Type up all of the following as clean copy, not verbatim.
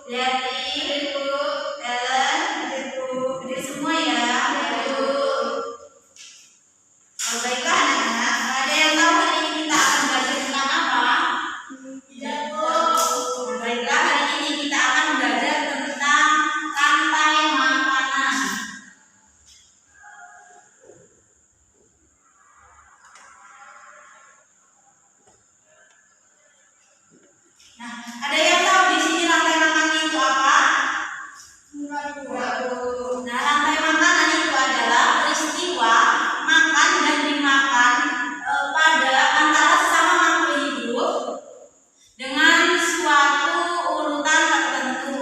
Lihatin Bu, Ellen, berdiri semua ya. Baiklah anak-anak, ada yang tahu hari ini kita akan belajar tentang apa? Tidak Bu. Baiklah, hari ini kita akan belajar tentang rantai makanan. Nah, ada yang tahu di sini rantai makanan itu apa? Nah, rantai makanan itu adalah peristiwa makan dan dimakan pada antara sesama makhluk hidup dengan suatu urutan tertentu.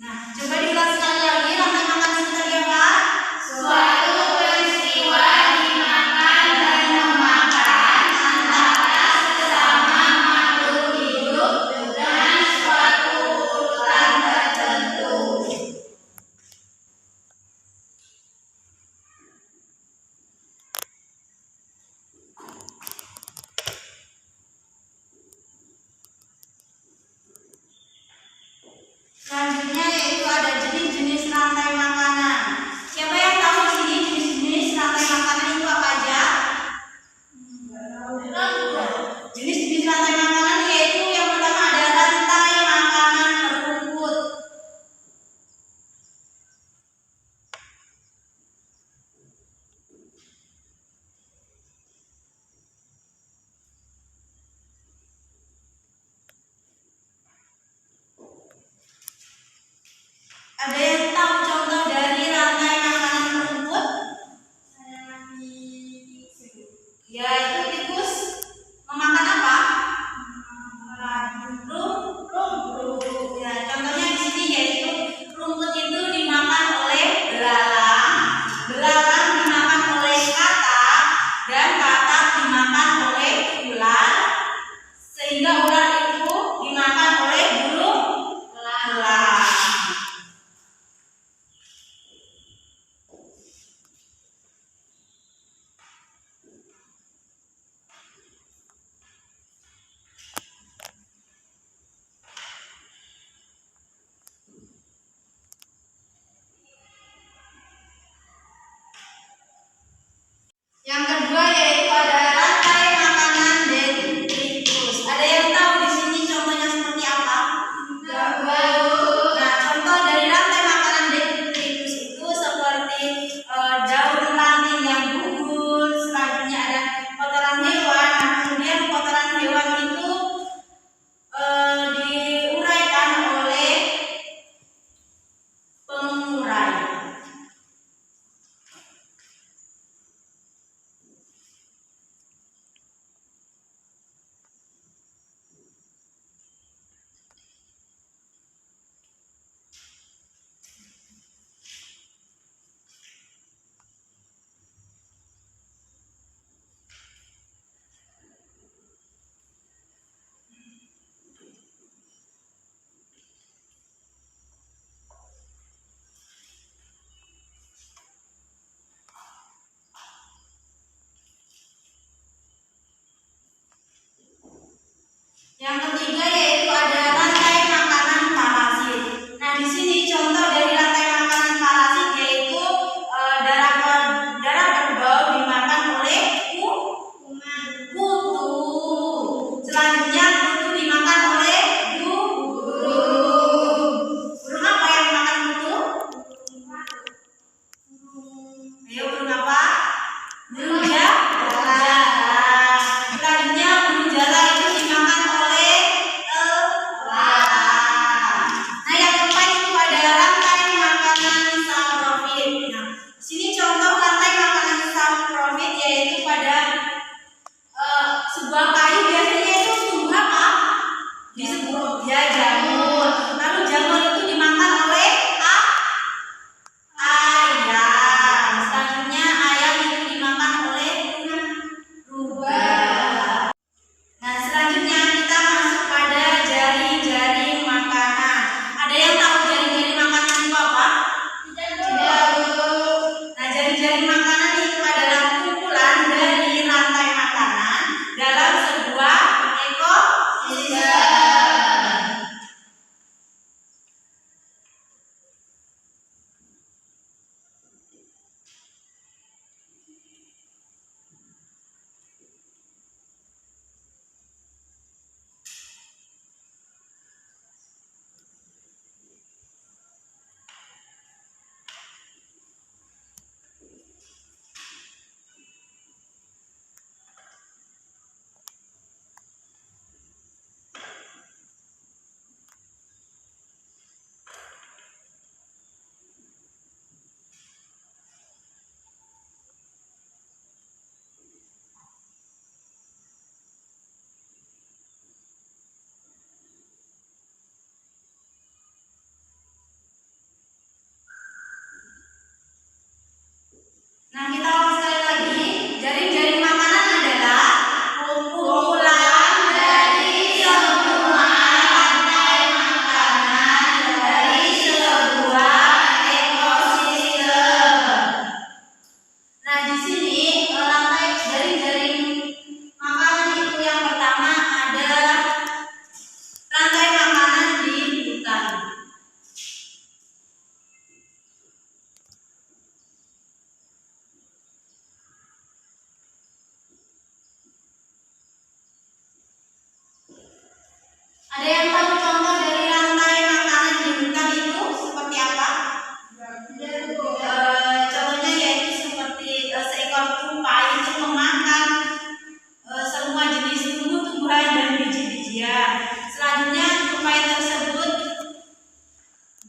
Nah, coba dijelaskan lagi rantai makan itu tadi apa? Suatu peristiwa dimakan dan memakan antara sesama makhluk hidup dengan suatu urutan tertentu. Selanjutnya yaitu ada jenis-jenis rantai makanan. Siapa yang tahu di sini jenis-jenis rantai makanan itu apa aja? Jenis-jenis rantai makanan yaitu yang pertama ada rantai makanan berumput. Ada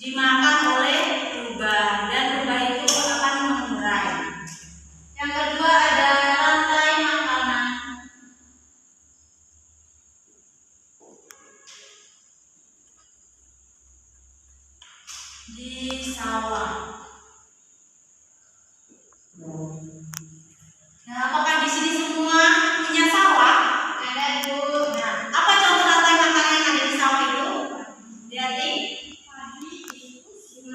dimakan oleh rubah dan rubah itu akan mengurai. Yang kedua ada rantai makanan. Di sawah. Nah, apakah di sini semua punya sawah? Ada, Bu. Nah, apa contoh rantai makanan yang ada di sawah itu? Lihat nih.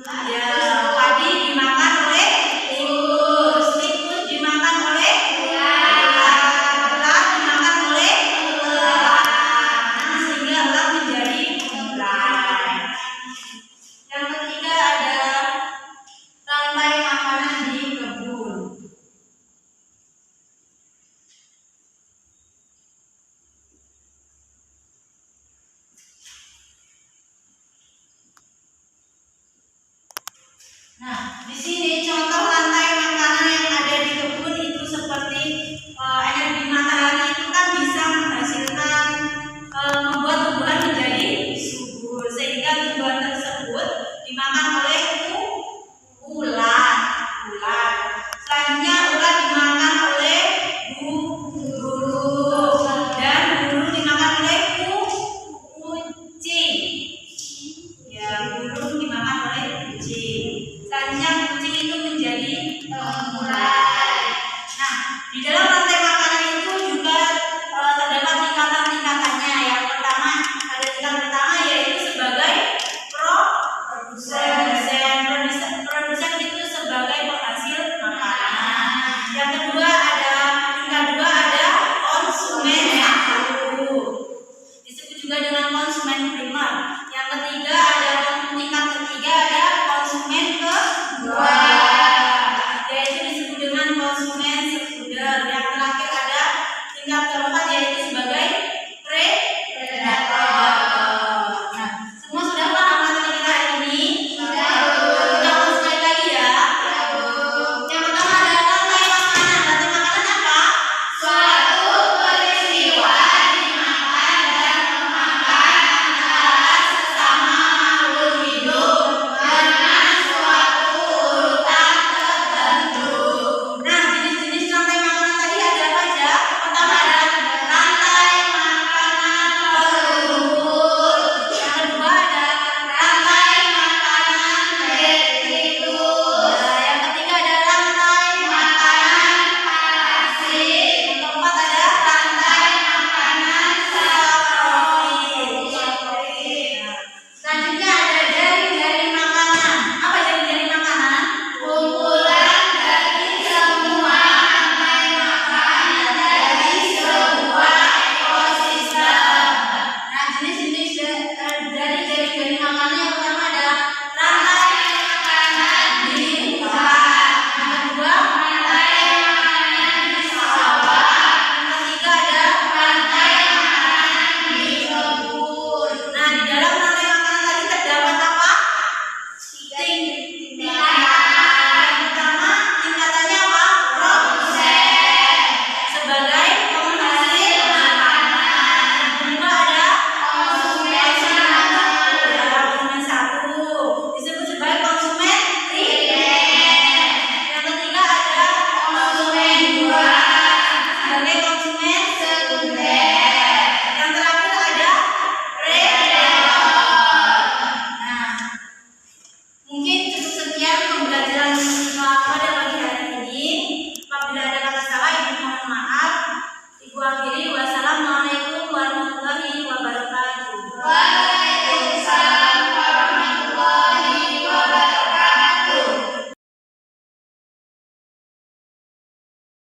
Ya, padi dimakan oleh tikus, tikus dimakan oleh ular, ular dimakan oleh elang. Nah, sehingga elang menjadi ular. Yang ketiga ada rantai makanan di kebun. Nah, di sini contoh rantai makanan yang ada di kebun itu seperti energi matahari itu kan bisa menghasilkan membuat tumbuhan menjadi subur, sehingga tumbuhan tersebut dimakan